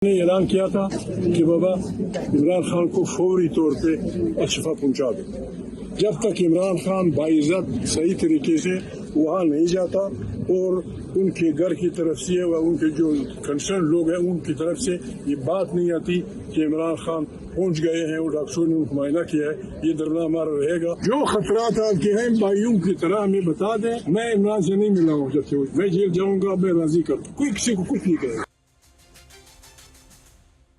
ने ऐलान किया था कि बाबा इमरान खान को फौरी तौर पे अशफा पहुंचा दो। जब तक इमरान खान बाइज्जत सही तरीके से वहाँ नहीं जाता और उनके घर की तरफ से व उनके जो कंसर्न लोग हैं उनकी तरफ से ये बात नहीं आती कि इमरान खान पहुंच गए हैं और डॉक्टरों ने उनको मुआयना किया है, ये डरना हमारा रहेगा। जो खतरात आपके हैं भाइयों की तरह हमें बता दें। मैं इमरान से नहीं मिला हूँ, जब से मैं जेल जाऊँगा मैं राजी कर, कोई किसी को कुछ नहीं करेगा।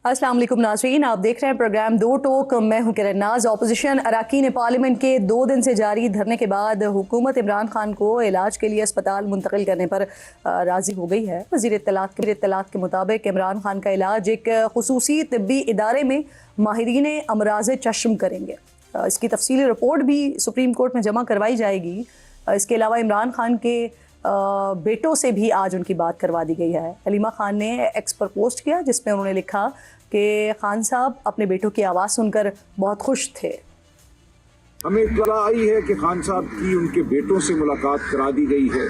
अस्सलाम वालेकुम नाज़रीन, आप देख रहे हैं प्रोग्राम दो टोक। मैं हूं किरण नाज। ऑपोजिशन अरकान पार्लियामेंट के 2 दिन से जारी धरने के बाद हुकूमत इमरान खान को इलाज के लिए अस्पताल मुंतकिल करने पर राज़ी हो गई है। वज़ीर इत्तलात के मुताबिक इमरान खान का इलाज एक खुसूसी तिब्बी इदारे में माहिरीन अमराज़ चश्म करेंगे। इसकी तफसीली रिपोर्ट भी सुप्रीम कोर्ट में जमा करवाई जाएगी। इसके अलावा इमरान खान के बेटों से भी आज उनकी बात करवा दी गई है। अलीमा खान ने एक्स पर पोस्ट किया जिसमें उन्होंने लिखा कि खान साहब अपने बेटों की आवाज़ सुनकर बहुत खुश थे। हमें इत्तला आई है कि खान साहब की उनके बेटों से मुलाकात करा दी गई है।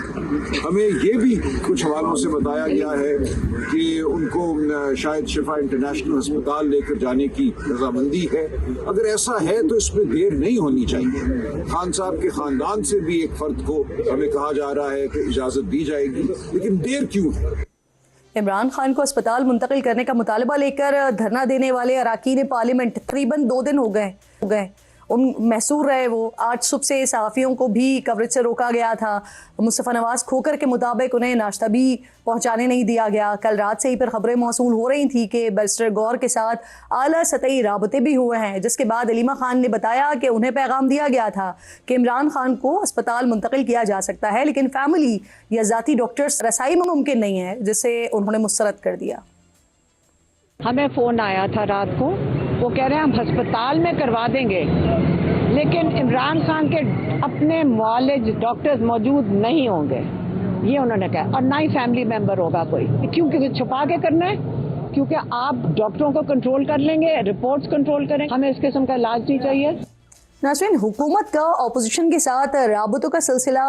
हमें ये भी कुछ हवालों से बताया गया है कि उनको शायद शिफा इंटरनेशनल अस्पताल लेकर जाने की रजामंदी है। अगर ऐसा है तो इसमें देर नहीं होनी चाहिए। खान साहब के खानदान से भी एक फर्द को हमें कहा जा रहा है कि इजाज़त दी जाएगी, लेकिन देर क्यों है? इमरान खान को अस्पताल मुंतकिल करने का मुतालबा लेकर धरना देने वाले अरकान पार्लियामेंट तकरीबन 2 दिन हो गए उन महसूर रहे। वो आज सुबह से सहाफ़ियों को भी कवरेज से रोका गया था। मुस्तफ़ा नवाज़ खोकर के मुताबिक उन्हें नाश्ता भी पहुंचाने नहीं दिया गया। कल रात से ही पर खबरें मौसूल हो रही थी कि बैरिस्टर गौर के साथ आला सतही राबते भी हुए हैं, जिसके बाद अलीमा खान ने बताया कि उन्हें पैगाम दिया गया था कि इमरान खान को अस्पताल मुंतकिल किया जा सकता है, लेकिन फैमिली या ज़ाती डॉक्टर्स रसाई में मुमकिन नहीं है, जिसे उन्होंने मुस्तरद कर दिया। हमें फ़ोन आया था रात को, वो कह रहे हैं हम अस्पताल में करवा देंगे, लेकिन इमरान खान के अपने मुआलिज डॉक्टर्स मौजूद नहीं होंगे, ये उन्होंने कहा, और ना ही फैमिली मेंबर होगा कोई। क्योंकि छुपा के करना है, क्योंकि आप डॉक्टरों को कंट्रोल कर लेंगे, रिपोर्ट्स कंट्रोल करें। हमें इस किस्म का इलाज नहीं चाहिए। नाज़रीन, हुकूमत का अपोजिशन के साथ राबतों का सिलसिला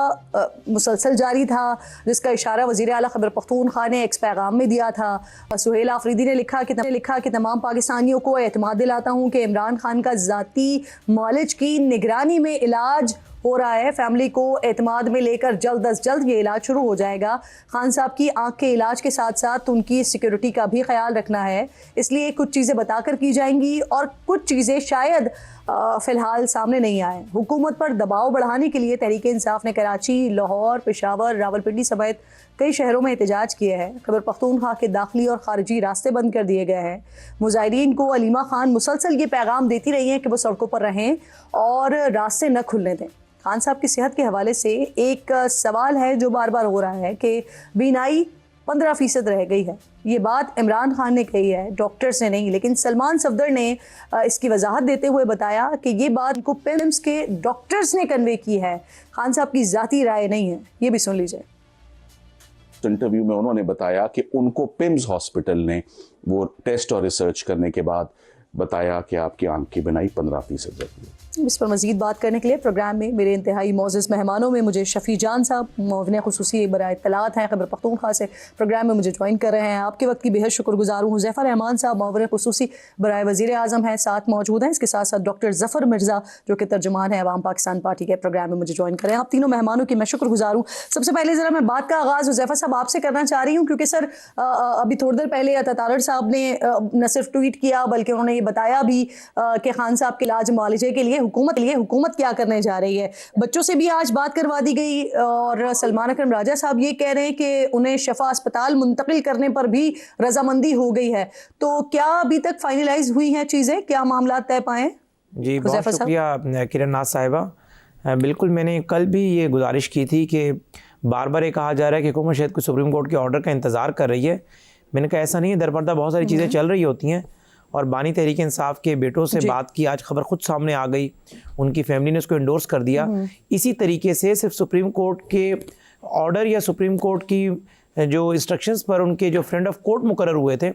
मुसलसल जारी था, जिसका इशारा वज़ीर आला खैबर पख्तूनख्वा ने एक्स पैगाम में दिया था। सुहेल आफरीदी ने लिखा कि तमाम पाकिस्तानियों को एतमाद दिलाता हूँ कि इमरान खान का ज़ाती मौलिज की निगरानी में इलाज हो रहा है। फैमिली को एतमाद में लेकर जल्द अज जल्द ये इलाज शुरू हो जाएगा। खान साहब की आँख के इलाज के साथ साथ उनकी सिक्योरिटी का भी ख्याल रखना है, इसलिए कुछ चीज़ें बताकर की जाएंगी और कुछ चीज़ें शायद फ़िलहाल सामने नहीं आए। हुकूमत पर दबाव बढ़ाने के लिए तहरीक इंसाफ ने कराची, लाहौर, पेशावर, रावलपिंडी समेत कई शहरों में एहतजाज किए हैं। खैबर पख्तूनख्वा के दाखिली और खारजी रास्ते बंद कर दिए गए हैं। मुजाहिरीन को अलीमा खान मुसलसल ये पैगाम देती रही हैं कि वो सड़कों पर रहें और रास्ते न खुलने दें। खान साहब की सेहत के हवाले से एक सवाल है जो बार बार हो रहा है कि बीनाई 15% रह गई है। ये बात इमरान खान ने कही है, डॉक्टर्स ने नहीं, लेकिन सलमान सफदर ने इसकी वजाहत देते हुए बताया कि ये बात को पिम्स के डॉक्टर्स ने कन्वे की है, खान साहब की ज़ाती राय नहीं है। ये भी सुन लीजिए। इंटरव्यू में उन्होंने बताया कि उनको पिम्स हॉस्पिटल ने वो टेस्ट और रिसर्च करने के बाद बताया कि आपकी आंख की बिनाई 15% रहती है। इस पर मज़ीद बात करने के लिए प्रोग्राम में मेरे इंतहाई मोअज़्ज़ज़ मेहमानों में मुझे शफ़ी जान साहब मुआविन ख़ुसूसी बराए इत्तलात हैं खैबर पख्तूनख्वा से प्रोग्राम में मुझे ज्वाइन कर रहे हैं। आपके वक्त की बेहद शुक्रगुजार हूँ। हुज़ैफ़ा रहमान साहब मुआविन ख़ुसूसी बराए वज़ीर आज़म हैं, साथ मौजूद हैं। इसके साथ साथ डॉक्टर ज़फ़र मिर्ज़ा जो कि तर्जुमान है अवाम पाकिस्तान पार्टी के, प्रोग्राम में मुझे ज्वाइन करें। आप तीनों मेहमानों की मैं शुक्रगुजार हूँ। सबसे पहले ज़रा मैं बात का आगाज़ हुज़ैफ़ा साहब आपसे करना चाह रही हूँ, क्योंकि सर अभी थोड़ी देर पहले अतातारड़ साहब ने न सिर्फ ट्वीट किया बल्कि उन्होंने ये बताया भी कि खान साहब के इलाज मुआलजे के लिए हुकूमत क्या करने जा रही है। बच्चों से भी आज बात करवा दी गई और सलमान अकरम राजा साहब ये कह रहे हैं कि उन्हें शफा अस्पताल मुंतकिल करने पर भी रजामंदी हो गई है। तो क्या अभी तक फाइनलाइज हुई हैं चीज़ें, क्या मामला तय पाए? जी बहुत शुक्रिया किरण नाज साहिबा। बिल्कुल, मैंने कल भी ये गुजारिश की थी कि बार बार ये कहा जा रहा है कि हुकूमत शायद कोई सुप्रीम कोर्ट के ऑर्डर का इंतज़ार कर रही है। मैंने कहा ऐसा नहीं है, दरपर्दा बहुत सारी चीज़ें चल रही होती हैं और बानी तहरीक इंसाफ के बेटों से बात की, आज खबर खुद सामने आ गई, उनकी फैमिली ने उसको इंडोर्स कर दिया। इसी तरीके से सिर्फ सुप्रीम कोर्ट के ऑर्डर या सुप्रीम कोर्ट की जो इंस्ट्रक्शंस पर उनके जो फ्रेंड ऑफ कोर्ट मुकर्रर हुए थे,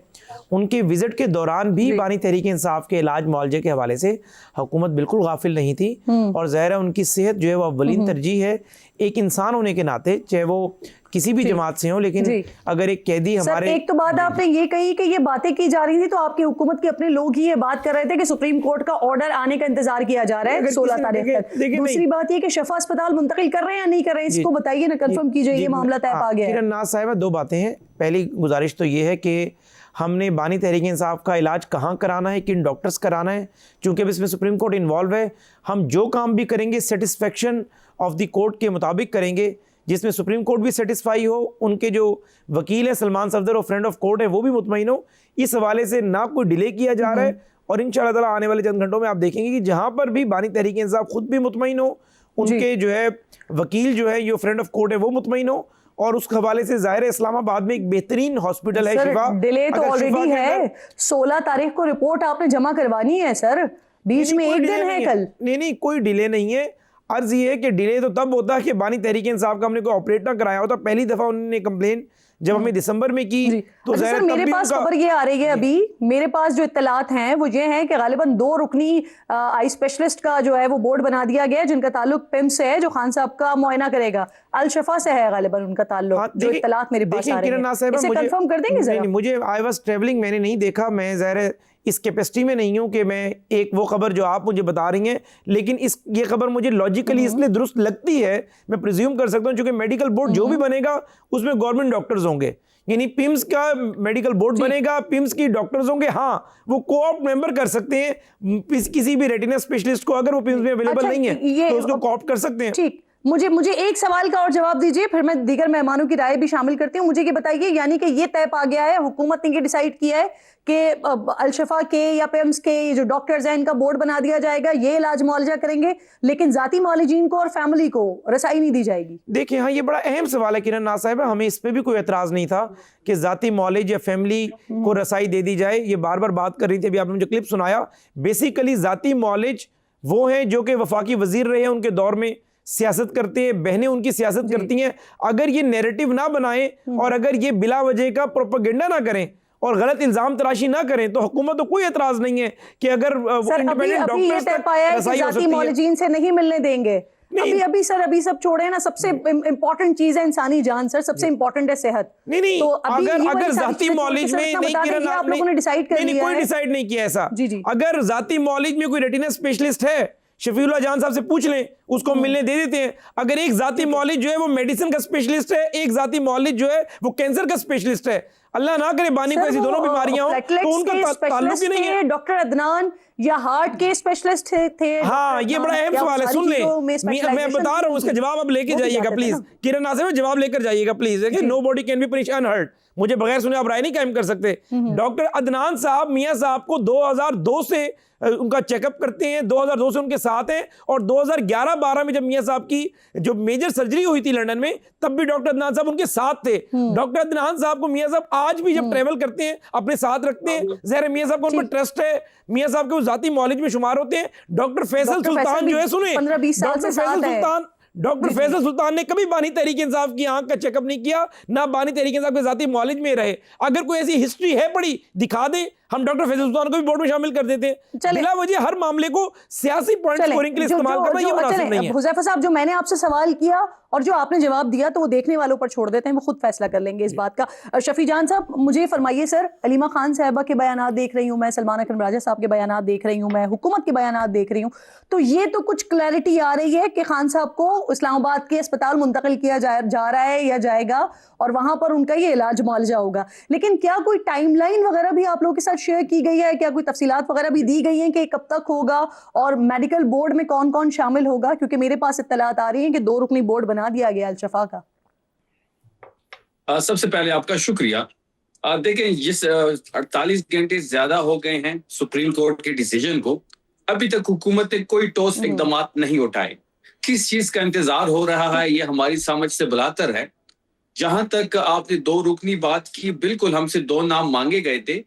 उनके विजिट के दौरान भी बानी तहरीक इंसाफ के इलाज मुआलजे के हवाले से हुकूमत बिल्कुल गाफिल नहीं थी। और ज़ाहिर है उनकी सेहत जो है वो अव्वलीन तरजीह है एक इंसान होने के नाते, चाहे वो किसी भी जमात से हो, लेकिन जी। अगर एक कैदी सर हमारे एक तो बात आपने ये कही कि ये बातें की जा रही थी, तो आपकी हुकूमत के अपने लोग ही ये बात कर रहे थे कि सुप्रीम कोर्ट का ऑर्डर आने का इंतजार किया जा रहा है अगर 16 किसी ने तारीख तक। देखिए दूसरी नहीं। बात ये कि शफा अस्पताल मुंतकिल कर रहे हैं या नहीं कर रहे हैं, इसको बताइए ना, कंफर्म कीजिए ये मामला तय पा गया है। किरण नाज साहिबा, दो बातें हैं। पहली गुजारिश तो ये है कि हमने बानी तहरीक इंसाफ का इलाज कहाँ कराना है, किन डॉक्टर्स कराना है, चूंकि अब इसमें सुप्रीम कोर्ट इन्वॉल्व है। हम जो काम भी करेंगे सेटिस्फेक्शन ऑफ द कोर्ट के मुताबिक करेंगे, जिसमें सुप्रीम कोर्ट भी सेटिस्फाई हो, उनके जो वकील हैं सलमान सफदर और फ्रेंड ऑफ कोर्ट है वो भी मुतमईन हो। इस हवाले से ना कोई डिले किया जा रहा है, और इंशाअल्लाह ताला आने वाले चंद घंटों में आप देखेंगे कि जहाँ पर भी बानी तहरीक इंसाफ खुद भी मुतमईन हो, उनके जो है वकील जो है, जो फ्रेंड ऑफ कोर्ट है वो मुतमईन हो, और उस हवाले से ज़ाहिर है इस्लामाबाद में एक बेहतरीन हॉस्पिटल है शिफा। डिले तो अगर शिफा ऑलरेडी के है, अंदर- 16 तारीख को रिपोर्ट आपने जमा करवानी है सर, बीच में कोई एक डिले दिन है नहीं कल। नहीं, कोई डिले नहीं है। अर्ज ये है कि डिले तो तब होता है कि बानी तहरीक इंसाफ का हमने कोई ऑपरेट ना कराया होता। पहली दफ़ा उन्होंने कंप्लेन जब हमें दिसंबर में की तो अच्छा ज़ाहिर सर, तब मेरे भी पास उनका- खबर ये आ रही है, अभी मेरे पास जो इत्तलात हैं वो ये हैं कि गालिबन 2 रुकनी आई स्पेशलिस्ट का जो है वो बोर्ड बना दिया गया है, जिनका ताल्लुक पिम्स से है, जो खान साहब का मुआयना करेगा। अल शफा से है गालिबन उनका ताल्लुक, हाँ, जो देखिए- इत्तलात मेरे पास देखिए आ रही किरण है। नाज साहिबा, इसे मुझे- कंफर्म कर देंगे जरा? नहीं, मुझे आई वाज ट्रेवलिंग, मैंने नहीं देखा। मैं ज़ाहिर है इस कैपेसिटी में नहीं हूँ कि मैं एक वो खबर जो आप मुझे बता रही हैं, लेकिन ये खबर मुझे लॉजिकली इसलिए दुरुस्त लगती है, मैं प्रिज्यूम कर सकता हूँ, क्योंकि मेडिकल बोर्ड जो भी बनेगा उसमें गवर्नमेंट डॉक्टर्स होंगे, यानी पिम्स का मेडिकल बोर्ड बनेगा, पिम्स की डॉक्टर्स होंगे। हाँ, वो कोऑप्ट मेंबर कर सकते हैं किसी भी रेटिना स्पेशलिस्ट को, अगर वो पिम्स में अवेलेबल अच्छा, नहीं है ये- तो उसको कोऑप्ट कर सकते हैं। ठीक, मुझे एक सवाल का और जवाब दीजिए, फिर मैं दीगर मेहमानों की राय भी शामिल करती हूँ। मुझे ये बताइए, यानी कि ये तय पा गया है, हुकूमत ने ये डिसाइड किया है कि अल शफा के या पिम्स के जो डॉक्टर्स हैं इनका बोर्ड बना दिया जाएगा, ये इलाज मुआलजा करेंगे, लेकिन जाती मौलिजीन को और फैमिली को रसाई नहीं दी जाएगी। देखिए, हाँ, ये बड़ा अहम सवाल है किरण नाज साहिबा। हमें इस पे भी कोई एतराज़ नहीं था कि जाती मौलिज या फैमिली को रसाई दे दी जाए। ये बार बार बात कर रही थी, अभी आपने मुझे क्लिप सुनाया। बेसिकली जाती मौलिज वो हैं जो कि वफाकी वजीर रहे हैं, उनके दौर में सियासत करते हैं, बहनें उनकी सियासत करती हैं। अगर ये नैरेटिव ना बनाएं और अगर ये बिला वजह का प्रोपेगेंडा ना करें और गलत इल्जाम तराशी ना करें, तो हुकूमत को कोई एतराज नहीं है कि अगर सर अभी ये डॉक्टर्स तय पाया है कि जाती मौलिजीन से नहीं मिलने देंगे। अभी सब छोड़े ना, सबसे इंपॉर्टेंट चीज है इंसानी जान सर, सबसे इंपॉर्टेंट है सेहत। नहीं, तो अभी ये वाली अगर सारी जाती चीजें मौलिज छोड़ के में सर नहीं इतना बता दें, किरण, आप लोगों ने डिसाइड कर लिया कोई है। डिसाइड नहीं किया ऐसा। जी। अगर जाती मौलिज में कोई रेटिना स्पेशलिस्ट है, शफीउल्लाह जान साहब से पूछ लें, उसको मिलने दे देते हैं। अगर एक जाती मौलिज जो है वो मेडिसिन का स्पेशलिस्ट है, एक जाती मौलिज जो है वो कैंसर का स्पेशलिस्ट है, अल्लाह ना करे बानी को ऐसी दोनों बीमारियां हो तो उनका ताल्लुक ही नहीं है। डॉक्टर अदनान या हार्ट के स्पेशलिस्ट थे। हाँ, ये बड़ा अहम सवाल है, सुन ले, मैं बता रहा हूँ, उसका जवाब आप लेके जाइएगा प्लीज। किरण नाज़ साहिबा, जवाब लेकर जाइएगा प्लीज। देखिए, nobody can be punished unheard, मुझे बगैर सुने आप राय नहीं कायम कर सकते। डॉक्टर अदनान साहब मियां साहब को 2002 से उनका चेकअप करते हैं, 2002 से उनके साथ हैं, और 2011-12 में जब मियां साहब की जो मेजर सर्जरी हुई थी लंदन में, तब भी डॉक्टर अदनान साहब उनके साथ थे। डॉक्टर अदनान साहब को मियां साहब आज भी जब ट्रेवल करते हैं अपने साथ रखते हैं। ज़ाहिर मियां साहब को उन पर ट्रस्ट है, मियां साहब के वो जाती मौलिज में शुमार होते हैं। डॉक्टर फैसल सुल्तान जो है, सुने, 15-20 साल से साथ है। डॉक्टर फैसल सुल्तान ने कभी बानी तहरीक इंसाफ की आंख का चेकअप नहीं किया, ना बानी तहरीक इंसाफ के जाती मौलिज में रहे। अगर कोई ऐसी हिस्ट्री है पड़ी, दिखा दें, हम डॉक्टर फैसल सुल्तान को भी बोर्ड में शामिल कर देते हैं। बिला वजह हर मामले को सियासी पॉइंट स्कोरिंग के लिए इस्तेमाल करना ये मुनासिब नहीं है। हुज़ैफा साहब, जो मैंने आपसे सवाल किया और जो आपने जवाब दिया, तो वो देखने वालों पर छोड़ देते हैं, वो खुद फैसला कर लेंगे इस बात का। शफी जान साहब, मुझे फरमाइए सर, अलीमा खान साहिबा के बयानात देख रही हूँ मैं, सलमान अकरम राजा साहब के बयानात देख रही हूँ मैं, हुकूमत के बयानात देख रही हूँ, तो ये तो कुछ क्लैरिटी आ रही है कि खान साहब को इस्लामाबाद के अस्पताल मुंतकिल किया जा रहा है या जाएगा, और वहां पर उनका ये इलाज मुआलजा होगा। लेकिन क्या कोई टाइमलाइन वगैरह भी आप लोगों के साथ शेयर की गई है? क्या कोई तफसीलात वगैरह भी दी गई हैं कि कब तक होगा और मेडिकल बोर्ड में कौन कौन शामिल होगा? क्योंकि मेरे पास इत्तलात आ रही हैं कि 2 रुकनी बोर्ड बना दिया गया अल शफा का। सबसे पहले आपका शुक्रिया। देखें, जिस 48 घंटे ज्यादा हो गए हैं सुप्रीम कोर्ट के डिसीजन को, अभी तक हुकूमत ने कोई ठोस इकदाम नहीं उठाए। किस चीज का इंतजार हो रहा है ये हमारी समझ से बलातर है। जहां तक आपने 2 रुकनी बात की, बिल्कुल हमसे 2 नाम मांगे गए थे,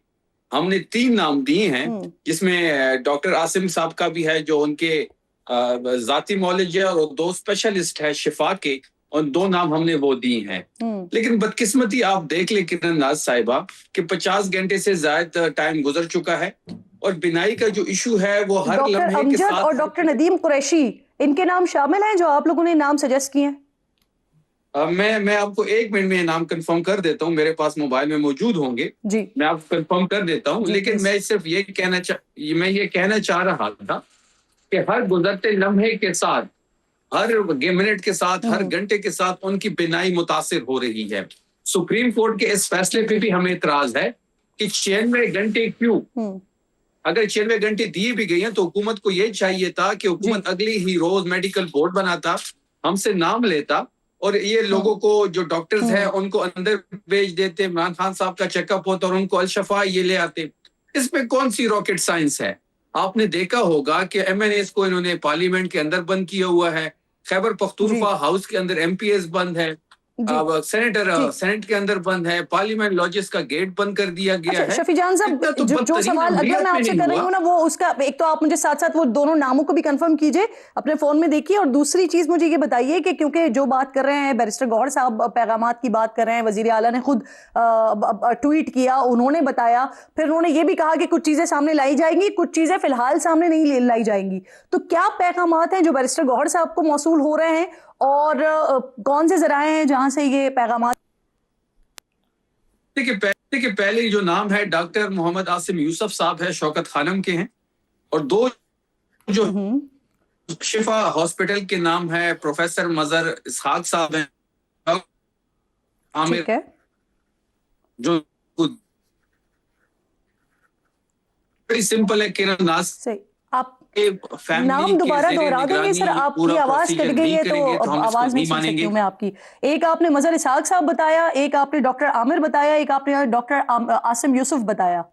हमने 3 नाम दिए हैं, जिसमें डॉक्टर आसिम साहब का भी है जो उनके जाती मौलिज है, और 2 स्पेशलिस्ट है शिफा के, और 2 नाम हमने वो दिए हैं। लेकिन बदकिस्मती आप देख ले किरण नाज साहिबा कि 50 घंटे से ज्यादा टाइम गुजर चुका है, और बिनाई का जो इशू है वो हर डॉक्टर लम्हे के अमजद साथ। और डॉक्टर नदीम कुरैशी, इनके नाम शामिल हैं जो आप लोगों ने नाम सजेस्ट किए हैं? मैं आपको 1 मिनट में नाम कंफर्म कर देता हूँ, मेरे पास मोबाइल में मौजूद होंगे, जी मैं आपको कंफर्म कर देता हूँ। जी, लेकिन please। मैं सिर्फ ये कहना चाह रहा था कि हर गुजरते लम्हे के साथ, हर मिनट के साथ, हर घंटे के साथ उनकी बिनाई मुतासिर हो रही है। सुप्रीम कोर्ट के इस फैसले पे भी हमें इतराज है कि 96 घंटे क्यों? अगर 96 घंटे दिए भी गए हैं तो हुकूमत को ये चाहिए था कि हुकूमत अगली ही रोज मेडिकल बोर्ड बनाता, हमसे नाम लेता और ये लोगों को जो डॉक्टर्स हैं उनको अंदर भेज देते, इमरान खान साहब का चेकअप होता और उनको अलशफा ये ले आते। इसमें कौन सी रॉकेट साइंस है? आपने देखा होगा कि MNAs को इन्होंने पार्लियामेंट के अंदर बंद किया हुआ है, खैबर पख्तूनख्वा हाउस के अंदर MPs बंद है, अब सेनेट के अंदर बंद है, पार्लियामेंट लॉजेस का गेट बंद कर दिया गया है। शफी जान साहब, इतना तो जो बदतरीन सवाल अगला मैं आपसे कर रही हूँ ना, वो उसका एक तो आप मुझे साथ साथ वो दोनों नामों को भी कंफर्म कीजिए, अपने फोन में देखिए, और दूसरी चीज मुझे ये बताइए कि क्योंकि जो बात कर रहे हैं बैरिस्टर गौहर साहब, पैगामात की बात कर रहे हैं, वजीर आला ने खुद ट्वीट किया, उन्होंने बताया, फिर उन्होंने ये भी कहा कि कुछ चीजें सामने लाई जाएंगी, कुछ चीजें फिलहाल सामने नहीं लाई जाएंगी। तो क्या पैगामात हैं जो बैरिस्टर गौहर साहब को मौसूल हो रहे हैं और कौन से जराए हैं जहां से ये पैगामात? देखिए, पहले जो नाम है डॉक्टर मोहम्मद आसिम यूसुफ साहब है, शौकत खानम के हैं, और दो जो शिफा हॉस्पिटल के नाम है प्रोफेसर मजर इसहाक साहब हैं, आमिर, जो बड़ी सिंपल है, किरण नास। आप नाम दोबारा दोहरा देंगे सर? आपकी आवाज कट गई है तो आवाज नहीं सुन सकती हूँ मैं आपकी। एक आपने मजर इसहाक साहब बताया, एक आपने डॉक्टर आमिर बताया, एक आपने डॉक्टर आसिम यूसुफ बताया।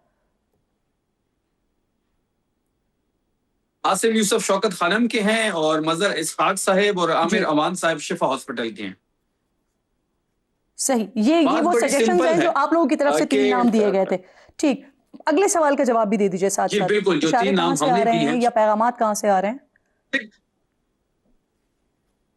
आसिम यूसुफ शौकत खानम के हैं और मजर इसहाक साहब और आमिर अमान साहब शिफा हॉस्पिटल के हैं। सही, ये वो सजेशंस हैं जो आप लोगों की तरफ से 3 नाम दिए गए थे। ठीक, अगले सवाल का जवाब भी दे दीजिए साथ साथ। बिल्कुल, जो 3 नाम हमने दिए हैं या पैगामात कहां से आ रहे हैं?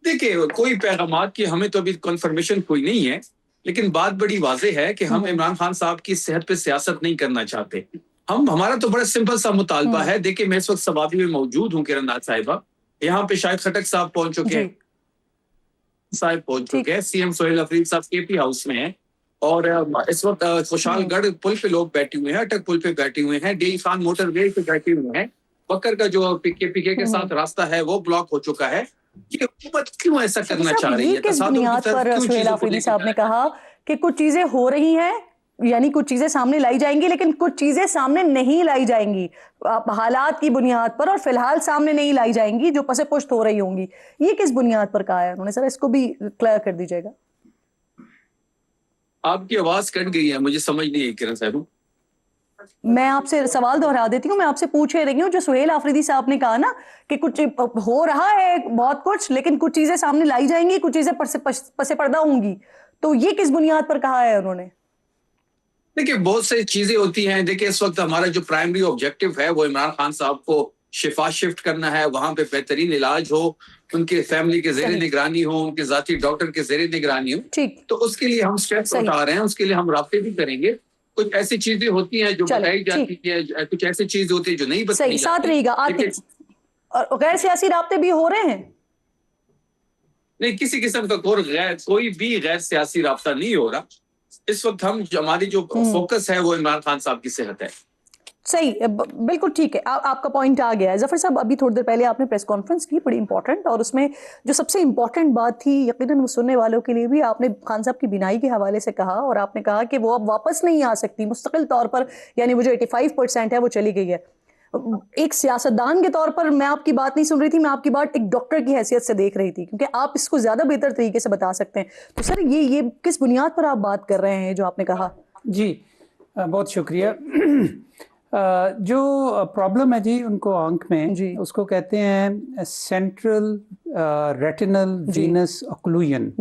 देखिए, कोई पैगामात की हमें तो अभी कंफर्मेशन कोई नहीं है, लेकिन बात बड़ी वाज़ेह है कि हम इमरान खान साहब की सेहत पे सियासत नहीं करना चाहते। हमारा तो बड़ा सिंपल सा मुतालबा है। देखिए, मैं इस वक्त सवाबी में मौजूद हूँ, किरण नाथ साहिबा, यहाँ पे शायद खटक साहब पहुंच चुके हैं, CM सोहेल अफरीद साहब KP हाउस में हैं, और इस वक्त खुशालगढ़ पुल पे लोग बैठे हुए हैं, अटक पुल पे बैठे हुए हैं, डेई खान मोटरवे पे बैठे हुए हैं, बकर का जो पीके के साथ रास्ता है वो ब्लॉक हो चुका है। ये हुकूमत क्यों ऐसा करना चाह रही है? किस बुनियाद पर सोहेल अफरीदी साहब ने कहा कि कुछ चीजें हो रही हैं, यानी कुछ चीजें सामने लाई जाएंगी, लेकिन कुछ चीजें सामने नहीं लाई जाएंगी हालात की बुनियाद पर, और फिलहाल सामने नहीं लाई जाएंगी जो पसे पुश्त हो रही होंगी? ये किस बुनियाद पर कहा है उन्होंने? सर इसको भी क्लियर कर दीजिएगा। आपकी आवाज कट गई है, मुझे समझ नहीं है किरण साहब। मैं आपसे सवाल दोहरा देती हूँ, मैं आपसे पूछ रही हूँ, जो सोहेल आफरीदी साहब ने कहा ना कि कुछ हो रहा है बहुत कुछ, लेकिन कुछ चीजें सामने लाई जाएंगी, कुछ चीजें पसे पर्दा होंगी, तो ये किस बुनियाद पर कहा है उन्होंने? देखिए, बहुत सारी चीजें होती हैं। देखिए, इस वक्त हमारा जो प्राइमरी ऑब्जेक्टिव है वो इमरान खान साहब को शिफा शिफ्ट करना है, वहां पे बेहतरीन इलाज हो, उनके फैमिली के जेर निगरानी हो, उनके जाती डॉक्टर के जेर निगरानी हो। ठीक, तो उसके लिए हम स्टेप्स उठा रहे हैं, उसके लिए हम राब्ते भी करेंगे। कुछ ऐसी चीजें होती हैं जो बताई जाती है, कुछ ऐसी चीजें होती है जो नहीं बताई जाती। साथ रहेगा और गैर सियासी राब्ते भी हो रहे हैं? नहीं, किसी किस्म का कोई भी गैर सियासी राब्ता नहीं हो रहा। इस वक्त हमारी जो फोकस है वो इमरान खान साहब की सेहत है। सही, बिल्कुल ठीक है, आपका पॉइंट आ गया है। जफर साहब, अभी थोड़ी देर पहले आपने प्रेस कॉन्फ्रेंस की, बड़ी इंपॉर्टेंट, और उसमें जो सबसे इंपॉर्टेंट बात थी, यकीनन वो सुनने वालों के लिए भी, आपने खान साहब की बीमारी के हवाले से कहा, और आपने कहा कि वो अब वापस नहीं आ सकती मुस्तकिल तौर पर, यानी वो जो 85% है वो चली गई है। एक सियासतदान के तौर पर मैं आपकी बात नहीं सुन रही थी, मैं आपकी बात एक डॉक्टर की हैसियत से देख रही थी, क्योंकि आप इसको ज्यादा बेहतर तरीके से बता सकते हैं। तो सर, ये किस बुनियाद पर आप बात कर रहे हैं जो आपने कहा? जी, बहुत शुक्रिया। जो प्रॉब्लम है जी उनको आंख में जी, उसको कहते हैं central retinal Venus occlusion,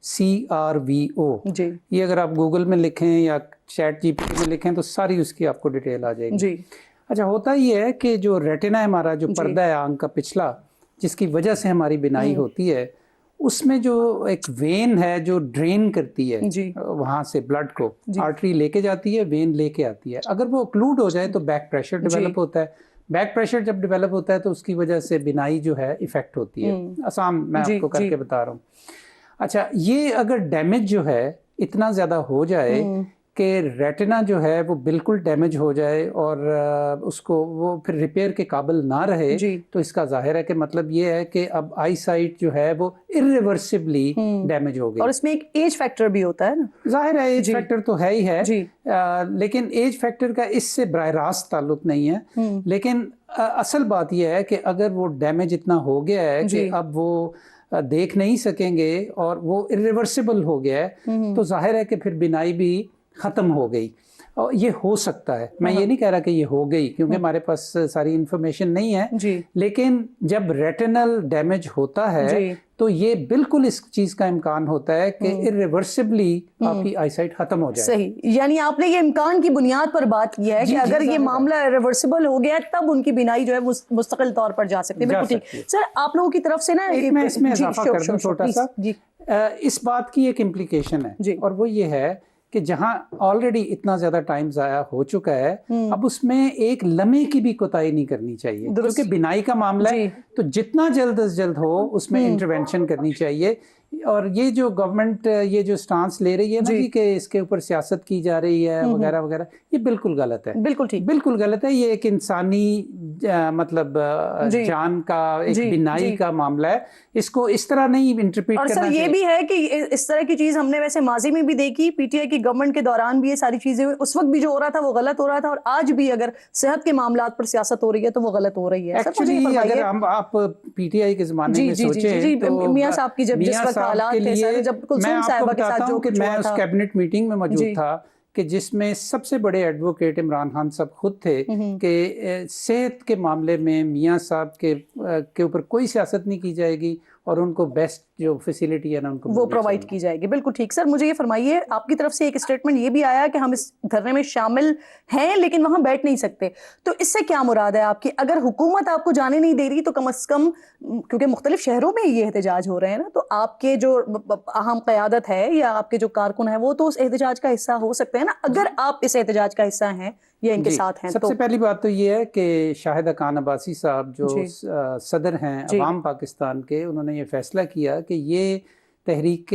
CRVO जी। ये अगर आप गूगल में लिखें या ChatGPT में लिखें तो सारी उसकी आपको डिटेल आ जाएगी जी। अच्छा, होता ये है कि जो रेटिना है हमारा, जो पर्दा है आंख का पिछला, जिसकी वजह से हमारी बिनाई होती है, उसमें जो एक वेन है जो ड्रेन करती है वहां से ब्लड को, आर्टरी लेके जाती है, वेन लेके आती है। अगर वो ऑक्लूड हो जाए तो बैक प्रेशर डेवलप होता है। बैक प्रेशर जब डेवलप होता है तो उसकी वजह से बिनाई जो है इफेक्ट होती है। आसान मैं आपको करके बता रहा हूँ। अच्छा, ये अगर डैमेज जो है इतना ज़्यादा हो जाए कि रेटिना जो है वो बिल्कुल डैमेज हो जाए और उसको वो फिर रिपेयर के काबिल ना रहे, तो इसका जाहिर है कि मतलब ये है कि अब आई साइट जो है वो इरिवर्सिबली डैमेज हो गई। और इसमें एक एज फैक्टर भी होता है ना? जाहिर है एज फैक्टर तो है ही है, लेकिन एज फैक्टर का इससे बराह रास्त ताल्लुक नहीं है। लेकिन असल बात यह है कि अगर वो डैमेज इतना हो गया है कि अब वो देख नहीं सकेंगे और वो इरिवर्सिबल हो गया है, तो जाहिर है कि फिर बिनाई भी ख़त्म हो गई। और ये हो सकता है, मैं ये नहीं कह रहा कि ये हो गई क्योंकि हमारे पास सारी इंफॉर्मेशन नहीं है, लेकिन जब रेटिनल डैमेज होता है तो ये बिल्कुल इस चीज़ का इम्कान होता है कि इरिवर्सिबली आपकी आईसाइट खत्म हो जाए। सही, यानी आपने ये इम्कान की बुनियाद पर बात की है कि अगर ये मामला इरिवर्सिबल हो गया तब उनकी बिनाई जो है मुस्तकिल तौर पर जा सकती है। बिल्कुल ठीक। सर, आप लोगों की तरफ से ना मैं इसमें इजाफा कर दूं छोटा सा। इस बात की एक इम्प्लीकेशन है और वो ये है कि जहां ऑलरेडी इतना ज्यादा टाइम जाया हो चुका है, अब उसमें एक लम्हे की भी कोताही नहीं करनी चाहिए, क्योंकि बिनाई का मामला है, तो जितना जल्द से जल्द हो उसमें इंटरवेंशन करनी चाहिए। और ये जो गवर्नमेंट ये जो स्टांस ले रही है ना कि इसके ऊपर सियासत की जा रही है वगैरह वगैरह, ये बिल्कुल गलत है। बिल्कुल ठीक, बिल्कुल गलत है। ये एक इंसानी मतलब जान का एक बिनाई का मामला है, इसको इस तरह नहीं इंटरप्रेट करना चाहिए। और सर ये भी है कि इस तरह की चीज हमने वैसे माजी में भी देखी, पीटीआई की गवर्नमेंट के दौरान भी ये सारी चीजें, उस वक्त भी जो हो रहा था वो गलत हो रहा था, और आज भी अगर सेहत के मामलात पर सियासत हो रही है तो वो गलत हो रही है। एक्चुअली अगर आप पीटीआई के जमाने में सोचें तो मियां साहब की जब जिस वक्त हालात थे सर, जब कुलसुम साहिबा के साथ जो कुछ हुआ था, मैं उस कैबिनेट मीटिंग में मौजूद था कि जिसमें सबसे बड़े एडवोकेट इमरान खान साहब खुद थे कि सेहत के मामले में मियां साहब के ऊपर कोई सियासत नहीं की जाएगी और उनको बेस्ट जो फैसिलिटी है ना उनको वो प्रोवाइड की जाएगी। बिल्कुल ठीक। सर, मुझे ये फरमाइए, आपकी तरफ से एक स्टेटमेंट ये भी आया कि हम इस धरने में शामिल हैं लेकिन वहां बैठ नहीं सकते, तो इससे क्या मुराद है आपकी? अगर हुकूमत आपको जाने नहीं दे रही तो कम से कम, क्योंकि मुख्तलिफ शहरों में ये एहतजाज हो रहे हैं ना, तो आपके जो अहम क़यादत है या आपके जो कारकुन है वो तो उस एहतजाज का हिस्सा हो सकते हैं ना, अगर आप इस एहतजाज का हिस्सा हैं या इनके साथ हैं। सबसे पहली बात तो ये है कि शाहिद खान अब्बासी साहब जो सदर हैं अवाम पाकिस्तान के, उन्होंने ये फैसला किया कि ये तहरीक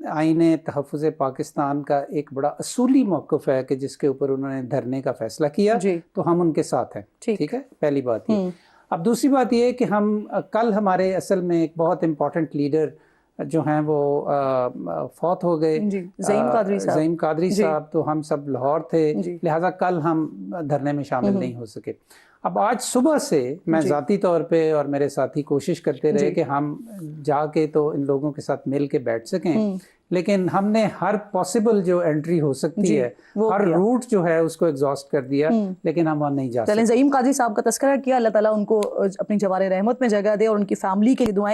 आईन तहफ़्फ़ुज़ पाकिस्तान का एक बड़ा असूली मौक़िफ़ है कि जिसके ऊपर उन्होंने धरने का फैसला किया, तो हम उनके साथ हैं। ठीक है, पहली बात ये। अब दूसरी बात ये कि हम कल हमारे असल में एक बहुत इम्पोर्टेंट लीडर जो हैं वो फौत हो गए, ज़हीम कादरी साहब, तो हम सब लाहौर थे, लिहाजा कल हम धरने में शामिल नहीं हो सके। अब आज सुबह से मैं ज़ाती तौर पे और मेरे साथी कोशिश करते रहे कि हम जाके तो इन लोगों के साथ मिल के बैठ सकें, लेकिन हमने हर पॉसिबल जो एंट्री हो सकती है, हर रूट जो है उसको एग्जॉस्ट कर दिया, लेकिन हम वहाँ नहीं जा सकते। ज़हीम कादरी साहब का तज़किरा किया, अल्लाह ताला उनको अपनी जवारे रहमत में जगह दे और उनकी फैमिली के लिए दुआएं